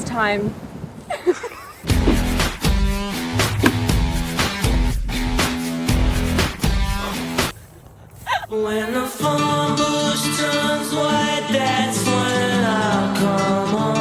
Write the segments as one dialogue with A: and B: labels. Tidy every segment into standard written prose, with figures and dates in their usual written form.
A: It's time.
B: When the phone bush turns white, that's when I'll come on.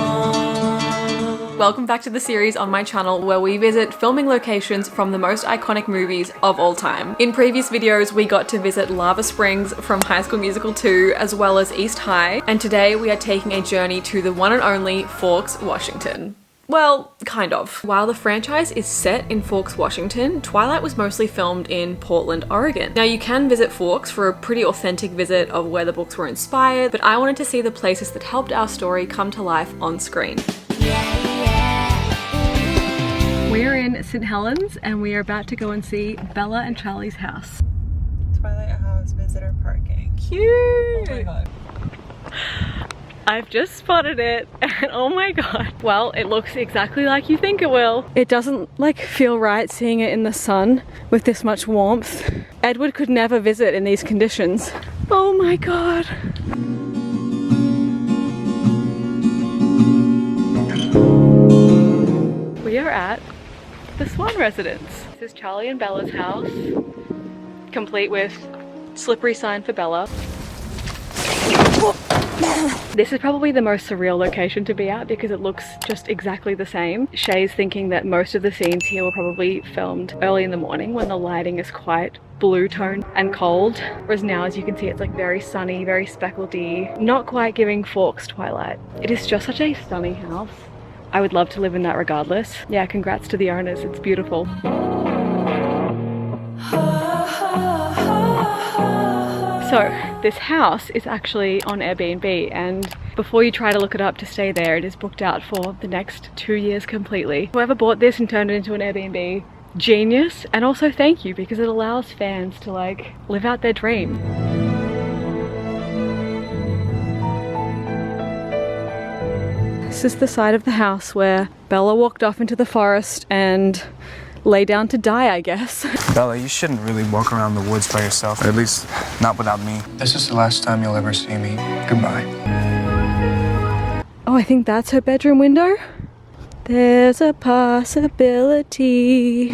A: Welcome back to the series on my channel where we visit filming locations from the most iconic movies of all time. In previous videos, we got to visit Lava Springs from High School Musical 2, as well as East High, and today we are taking a journey to the one and only Forks, Washington. Well, kind of. While the franchise is set in Forks, Washington, Twilight was mostly filmed in Portland, Oregon. Now you can visit Forks for a pretty authentic visit of where the books were inspired, but I wanted to see the places that helped our story come to life on screen. We're in St. Helens and we are about to go and see Bella and Charlie's house.
C: Twilight House visitor parking.
A: Cute!
C: Oh my god.
A: I've just spotted it and oh my god. Well, it looks exactly like you think it will. It doesn't like feel right seeing it in the sun with this much warmth. Edward could never visit in these conditions. Oh my god. We are at the Swan residence. This is Charlie and Bella's house, complete with slippery sign for Bella. This is probably the most surreal location to be at because it looks just exactly the same. Shay's thinking that most of the scenes here were probably filmed early in the morning when the lighting is quite blue tone and cold, whereas now, as you can see, it's like very sunny, very speckledy, not quite giving Forks Twilight. It is just such a stunning house. I would love to live in that regardless. Yeah, congrats to the owners, it's beautiful. So this house is actually on Airbnb, and before you try to look it up to stay there, it is booked out for the next 2 years completely. Whoever bought this and turned it into an Airbnb, genius, and also thank you because it allows fans to like live out their dream. This is the side of the house where Bella walked off into the forest and lay down to die, I guess.
D: Bella, you shouldn't really walk around the woods by yourself, or at least not without me. This is the last time you'll ever see me. Goodbye.
A: Oh, I think that's her bedroom window. There's a possibility.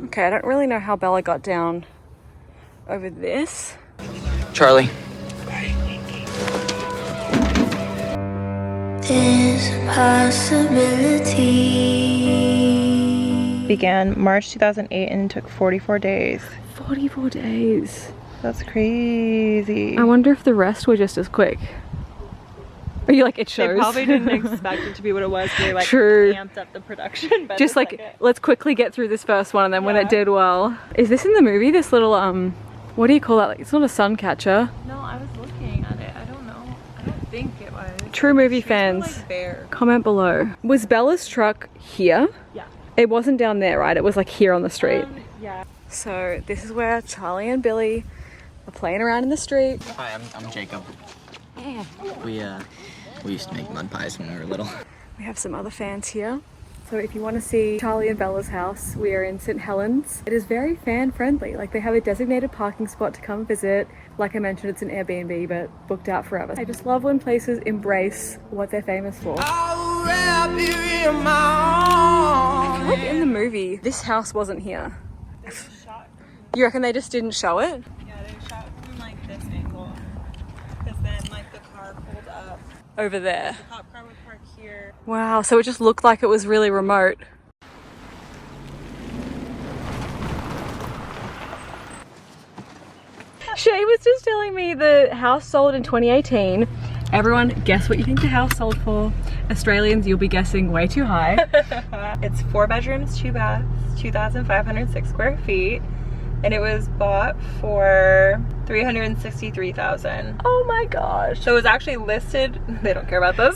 A: Okay, I don't really know how Bella got down over this.
D: Charlie.
B: There's a possibility.
C: Began March 2008 and took 44 days.
A: 44 days.
C: That's crazy.
A: I wonder if the rest were just as quick. Are you like, it shows?
C: They probably didn't expect it to be what it was. They like
A: True.
C: amped up the production. But
A: Just like, let's quickly get through this first one, and then when it did well. Is this in the movie? This little, what do you call that? Like, it's not a sun catcher.
C: No, I was looking at it. I don't know. I don't think it was.
A: True movie fans,
C: Like there.
A: comment below. Was Bella's truck here?
C: Yeah.
A: It wasn't down there, right? It was like here on the street.
C: Yeah.
A: So this is where Charlie and Billy are playing around in the street.
E: Hi, I'm Jacob. We used to make mud pies when we were little.
A: We have some other fans here. So if you want to see Charlie and Bella's house, we are in St. Helens. It is very fan friendly. Like, they have a designated parking spot to come visit. Like I mentioned, it's an Airbnb, but booked out forever. I just love when places embrace what they're famous for. I feel like in the movie, this house wasn't here. You reckon they just didn't show it?
C: Yeah, they shot from like this angle. Because then like the car pulled up.
A: Over there.
C: The cop car would park here.
A: Wow, so it just looked like it was really remote. Shay was just telling me the house sold in 2018. Everyone, guess what you think the house sold for? Australians, you'll be guessing way too high.
C: It's 4 bedrooms, 2 baths, 2,506 square feet. And it was bought for $363,000.
A: Oh my gosh.
C: So it was actually listed, they don't care about this.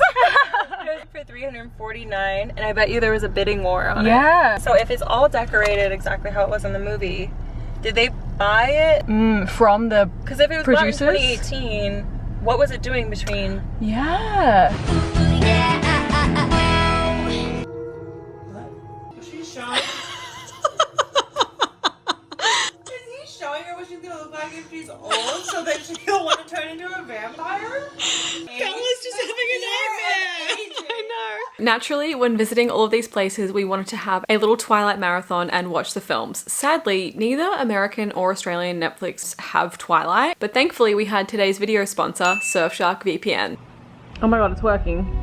C: It was for $349,000, and I bet you there was a bidding war on it.
A: Yeah.
C: So if it's all decorated exactly how it was in the movie, did they buy it?
A: From the
C: Because if it was
A: producers?
C: bought in 2018, what was it doing between?
A: Yeah.
C: Was she showing? Is he showing or was
F: she's gonna look like if she's old, so that she'll want to turn into a vampire? Bella's just having a nightmare.
A: I know. Naturally, when visiting all of these places, we wanted to have a little Twilight marathon and watch the films. Sadly, neither American or Australian Netflix have Twilight, but thankfully we had today's video sponsor, Surfshark VPN. Oh my god, it's working.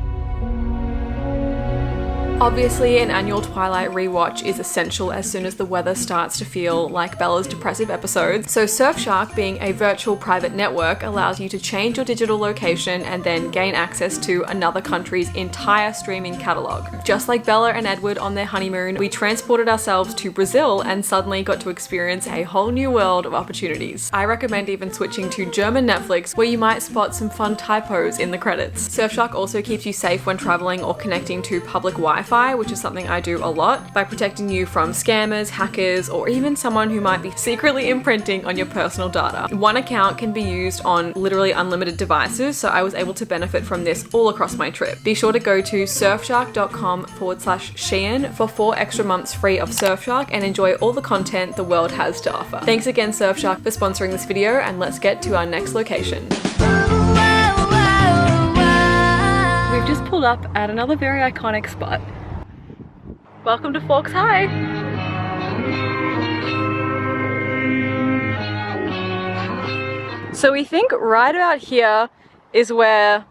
A: Obviously, an annual Twilight rewatch is essential as soon as the weather starts to feel like Bella's depressive episodes. So Surfshark, being a virtual private network, allows you to change your digital location and then gain access to another country's entire streaming catalogue. Just like Bella and Edward on their honeymoon, we transported ourselves to Brazil and suddenly got to experience a whole new world of opportunities. I recommend even switching to German Netflix, where you might spot some fun typos in the credits. Surfshark also keeps you safe when traveling or connecting to public Wi-Fi, which is something I do a lot, by protecting you from scammers, hackers, or even someone who might be secretly imprinting on your personal data. One account can be used on literally unlimited devices, so I was able to benefit from this all across my trip. Be sure to go to surfshark.com/Shein for 4 extra months free of Surfshark and enjoy all the content the world has to offer. Thanks again, Surfshark, for sponsoring this video, and let's get to our next location. We've just pulled up at another very iconic spot. Welcome to Forks High. So we think right about here is where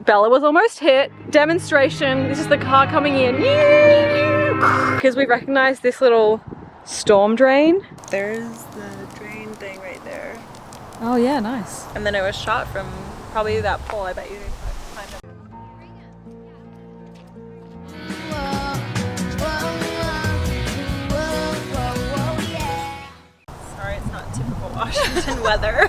A: Bella was almost hit. Demonstration, this is the car coming in. Because we recognize this little storm drain.
C: There's the drain thing right there.
A: Oh yeah, nice.
C: And then it was shot from probably that pole. I bet you could find it. Sorry, it's not typical Washington weather.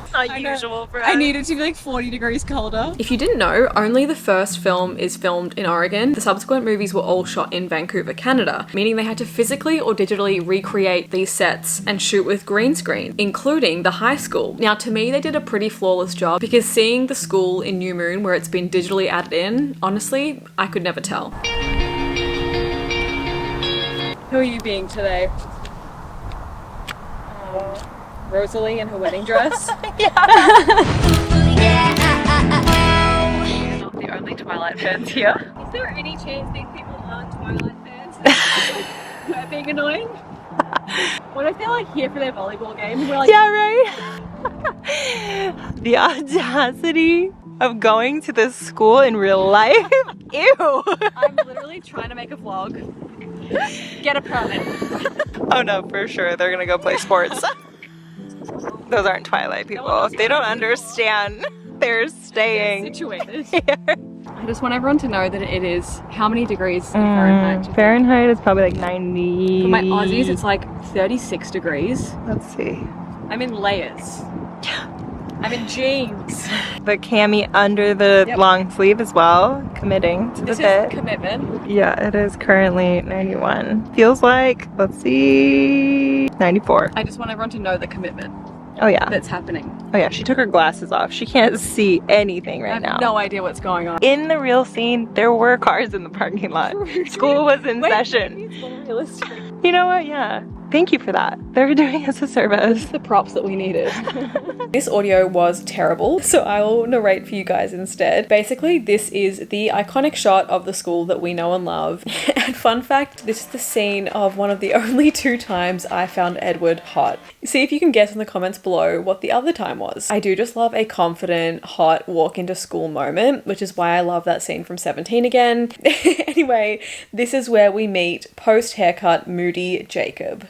C: It's not usual for us.
A: I need it to be like 40 degrees colder. If you didn't know, only the first film is filmed in Oregon. The subsequent movies were all shot in Vancouver, Canada, meaning they had to physically or digitally recreate these sets and shoot with green screen, including the high school. Now, to me, they did a pretty flawless job, because seeing the school in New Moon where it's been digitally added in, honestly, I could never tell. Who are you being today? Rosalie in her wedding dress.
C: Yeah.
A: We're not the only Twilight fans here. Is there any chance these people aren't Twilight fans? We're being annoying? What if they're like here for their volleyball game? We're like,
C: Yeah, right? The audacity of going to this school in real life. Ew.
A: I'm literally trying to make a vlog. Get a permit.
C: Oh no, for sure. They're gonna go play sports. Those aren't Twilight people. They don't understand. They're staying
A: Situated.
C: here.
A: I just want everyone to know that it is how many degrees in Fahrenheit?
C: Fahrenheit is probably like 90.
A: For my Aussies, it's like 36 degrees.
C: Let's see.
A: I'm in layers. I'm in jeans.
C: The cami under the long sleeve as well. Committing to the
A: This
C: bit.
A: is commitment.
C: Yeah, it is currently 91. Feels like, let's see, 94.
A: I just want everyone to know the commitment
C: Oh yeah.
A: that's happening.
C: Oh yeah, she took her glasses off. She can't see anything
A: I
C: right
A: have
C: now.
A: no idea what's going on.
C: In the real scene, there were cars in the parking lot. School was in session.
A: Maybe it's more realistic.
C: You know what? Yeah. Thank you for that. They're doing us a service.
A: The props that we needed. This audio was terrible, so I will narrate for you guys instead. Basically, this is the iconic shot of the school that we know and love. And fun fact, this is the scene of one of the only 2 times I found Edward hot. See if you can guess in the comments below what the other time was. I do just love a confident, hot walk into school moment, which is why I love that scene from 17 again. Anyway, this is where we meet post-haircut moody Jacob.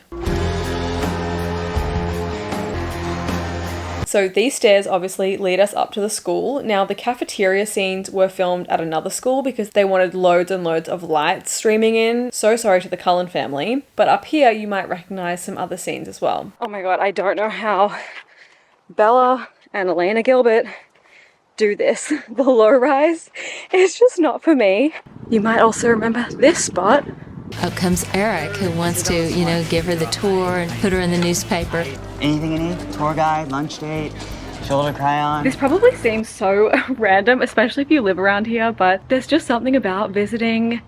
A: So these stairs obviously lead us up to the school. Now the cafeteria scenes were filmed at another school because they wanted loads and loads of lights streaming in. So sorry to the Cullen family. But up here you might recognize some other scenes as well. Oh my god, I don't know how Bella and Elena Gilbert do this. The low rise is just not for me. You might also remember this spot.
G: Up comes Eric, who wants to, you know, give her the tour and put her in the newspaper.
E: Anything you need? Tour guide, lunch date, shoulder cry on?
A: This probably seems so random, especially if you live around here, but there's just something about visiting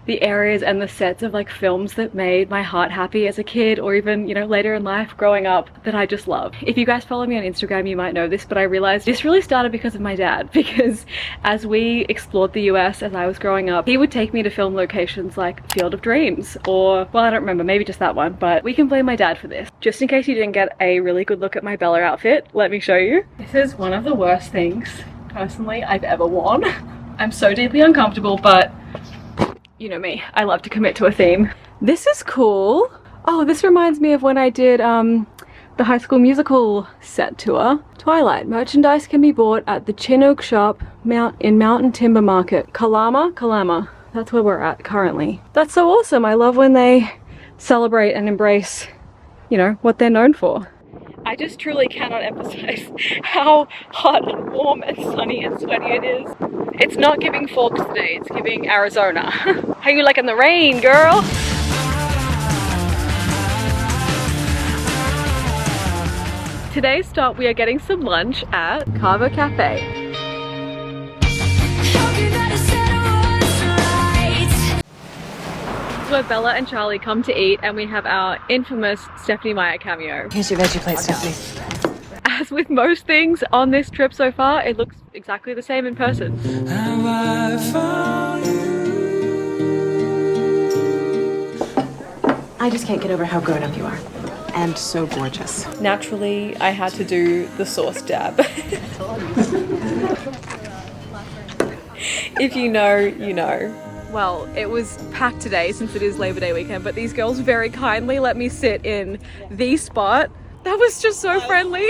A: the areas and the sets of like films that made my heart happy as a kid, or even, you know, later in life growing up, that I just love. If you guys follow me on Instagram, you might know this, but I realized this really started because of my dad, because as we explored the US as I was growing up, he would take me to film locations like Field of Dreams, or, well, I don't remember, maybe just that one, but we can blame my dad for this. Just in case you didn't get a really good look at my Bella outfit, let me show you. This is one of the worst things, personally, I've ever worn. I'm so deeply uncomfortable, but you know me, I love to commit to a theme. This is cool. Oh, this reminds me of when I did the High School Musical set tour. Twilight. Merchandise can be bought at the Chinook shop in Mountain Timber Market. Kalama. That's where we're at currently. That's so awesome. I love when they celebrate and embrace, you know, what they're known for. I just truly cannot emphasize how hot and warm and sunny and sweaty it is. It's not giving Forks today, it's giving Arizona. How you liking the rain, girl? Today's stop, we are getting some lunch at Cara Cafe. Where Bella and Charlie come to eat, and we have our infamous Stephenie Meyer cameo.
H: Here's your veggie plate, Stephanie.
A: As with most things on this trip so far, it looks exactly the same in person.
H: I just can't get over how grown up you are. And so gorgeous.
A: Naturally, I had to do the sauce dab. If you know, you know. Well, it was packed today since it is Labor Day weekend, but these girls very kindly let me sit in the spot. That was just so friendly.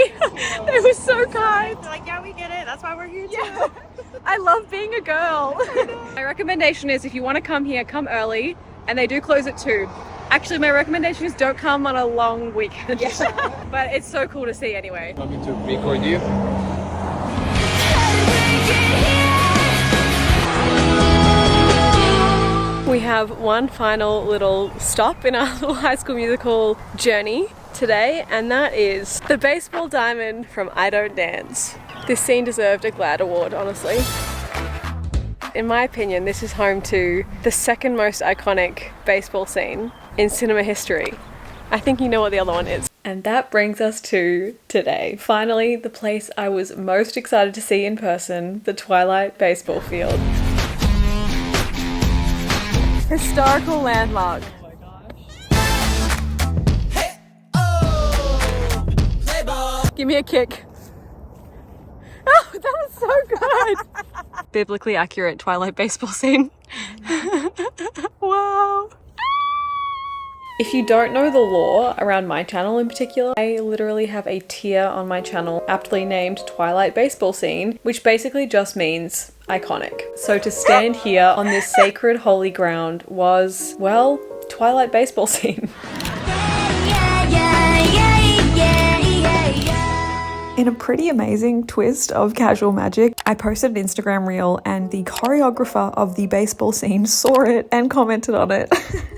A: They were so kind.
F: They're like, yeah, we get it. That's why we're here too.
A: I love being a girl. My recommendation is if you want to come here, come early, and they do close at 2. Actually, my recommendation is don't come on a long weekend. Yeah. But it's so cool to see anyway.
D: Want me to record you?
A: We have one final little stop in our little High School Musical journey today, and that is the baseball diamond from I Don't Dance. This scene deserved a GLAAD award, honestly. In my opinion, this is home to the second most iconic baseball scene in cinema history. I think you know what the other one is. And that brings us to today. Finally, the place I was most excited to see in person, the Twilight baseball field. Historical landmark. Give me a kick. Oh, that was so good. Biblically accurate Twilight baseball scene. Wow. If you don't know the lore around my channel in particular, I literally have a tier on my channel aptly named Twilight Baseball Scene, which basically just means iconic. So to stand here on this sacred holy ground was, well, Twilight Baseball Scene. In a pretty amazing twist of casual magic, I posted an Instagram reel and the choreographer of the baseball scene saw it and commented on it.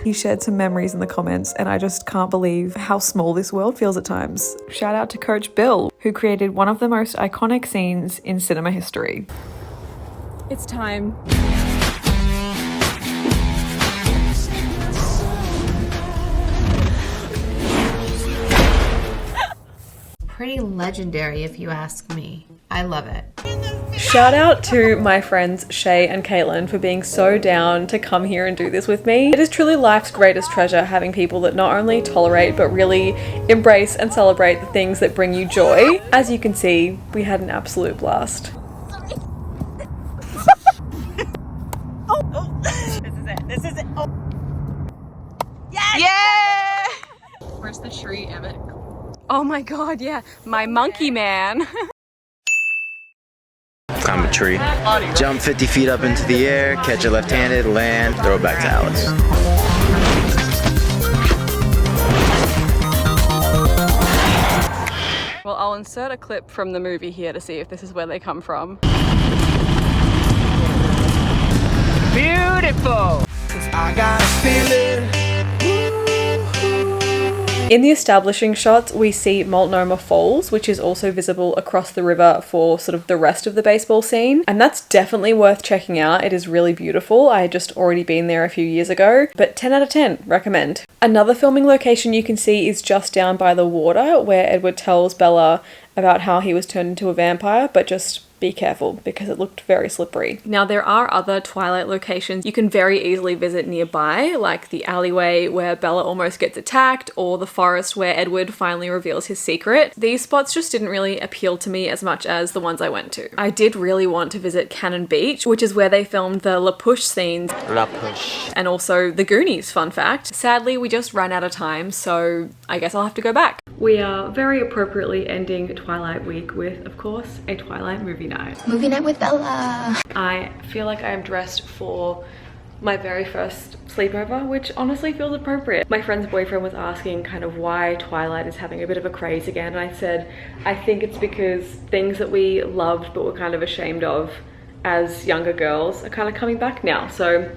A: He shared some memories in the comments, and I just can't believe how small this world feels at times. Shout out to Coach Bill, who created one of the most iconic scenes in cinema history. It's time.
G: Pretty legendary if you ask me. I love it.
A: Shout out to my friends Shay and Caitlin for being so down to come here and do this with me. It is truly life's greatest treasure having people that not only tolerate but really embrace and celebrate the things that bring you joy. As you can see, we had an absolute blast.
F: This is it. Oh.
A: Yes! Yeah! Where's the tree, Emmett? Oh my god, yeah. My monkey man.
E: Climb a tree. Jump 50 feet up into the air, catch it left-handed, land, throw it back to Alex.
A: Well, I'll insert a clip from the movie here to see if this is where they come from.
E: Beautiful!
B: I got a feeling.
A: In the establishing shots, we see Multnomah Falls, which is also visible across the river for sort of the rest of the baseball scene. And that's definitely worth checking out. It is really beautiful. I had just already been there a few years ago, but 10 out of 10, recommend. Another filming location you can see is just down by the water, where Edward tells Bella about how he was turned into a vampire, but just be careful because it looked very slippery. Now, there are other Twilight locations you can very easily visit nearby, like the alleyway where Bella almost gets attacked, or the forest where Edward finally reveals his secret. These spots just didn't really appeal to me as much as the ones I went to. I did really want to visit Cannon Beach, which is where they filmed the La Push scenes.
E: La Push.
A: And also the Goonies, fun fact. Sadly, we just ran out of time, so I guess I'll have to go back. We are very appropriately ending Twilight week with, of course, a Twilight movie night.
G: Movie night with Bella.
A: I feel like I am dressed for my very first sleepover, which honestly feels appropriate. My friend's boyfriend was asking kind of why Twilight is having a bit of a craze again, and I said, I think it's because things that we loved but were kind of ashamed of as younger girls are kind of coming back now, so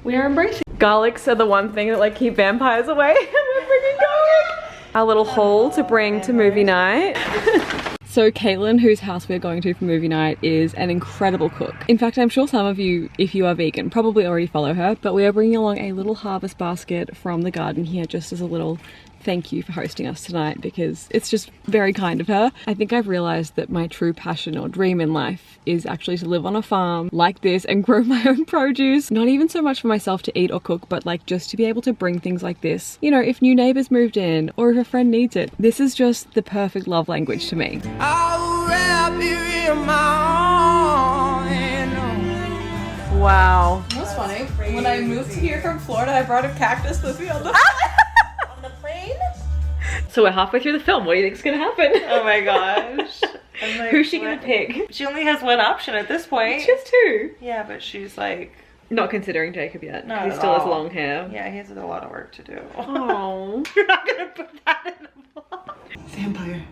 A: we are embracing. Garlics are the one thing that like keep vampires away. We're bringing garlic. Our little haul to bring to movie night. So Caitlin, whose house we're going to for movie night, is an incredible cook. In fact, I'm sure some of you, if you are vegan, probably already follow her, but we are bringing along a little harvest basket from the garden here just as a little thank you for hosting us tonight, because it's just very kind of her. I think I've realized that my true passion or dream in life is actually to live on a farm like this and grow my own produce. Not even so much for myself to eat or cook, but like just to be able to bring things like this. You know, if new neighbors moved in or if a friend needs it. This is just the perfect love language to me.
B: I'll wrap you in my arms.
F: Wow. That's funny. When I moved here from Florida, I brought a cactus with me on the plane.
A: So we're halfway through the film. What do you think's gonna happen?
C: Oh my gosh. I'm like,
A: Who's she gonna pick?
C: She only has one option at this point.
A: She has two.
C: Yeah, but she's like...
A: Not considering Jacob yet.
C: Not
A: He
C: at
A: still has
C: all.
A: long hair.
C: Yeah, he has a lot of work to do.
A: Oh.
C: You're not gonna put that in the vlog.
H: Vampire.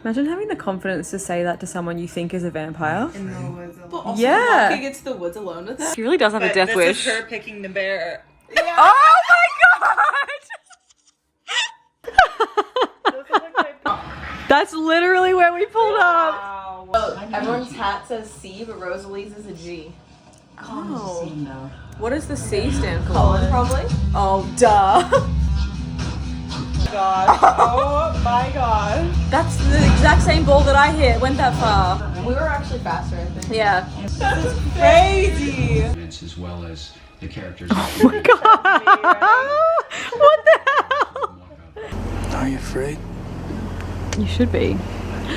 A: Imagine having the confidence to say that to someone you think is a vampire.
C: In the woods alone.
F: But also
A: Yeah.
F: walking into the woods alone with that.
A: She really does have a death
C: this
A: wish.
C: is her picking the bear.
A: Oh my god! That's literally where we pulled up.
C: Wow.
F: Everyone's hat says C, but Rosalie's is a G.
A: Oh. What does the C stand for?
F: Colin, probably.
A: Oh, duh.
C: Gosh. Oh my god.
A: That's the exact same ball that I hit. Went that far.
F: We were actually faster, I think.
A: Yeah.
C: Crazy.
I: As well as the characters.
A: Oh my god. What the hell?
D: Are you afraid?
A: You should be.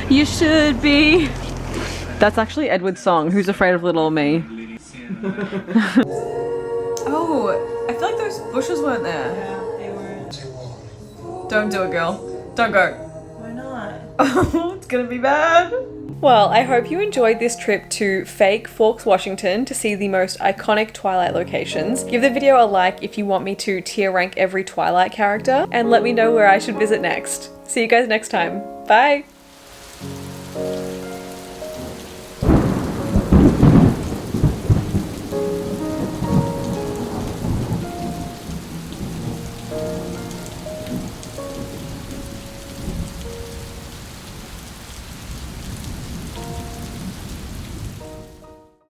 A: You should be. That's actually Edward's song, Who's Afraid of Little Old Me. Oh, I feel like those bushes weren't there.
C: Yeah, they were.
A: Don't do it, girl. Don't go.
C: Why not?
A: Oh, it's gonna be bad. Well, I hope you enjoyed this trip to fake Forks, Washington to see the most iconic Twilight locations. Give the video a like if you want me to tier rank every Twilight character, and let me know where I should visit next. See you guys next time. Bye!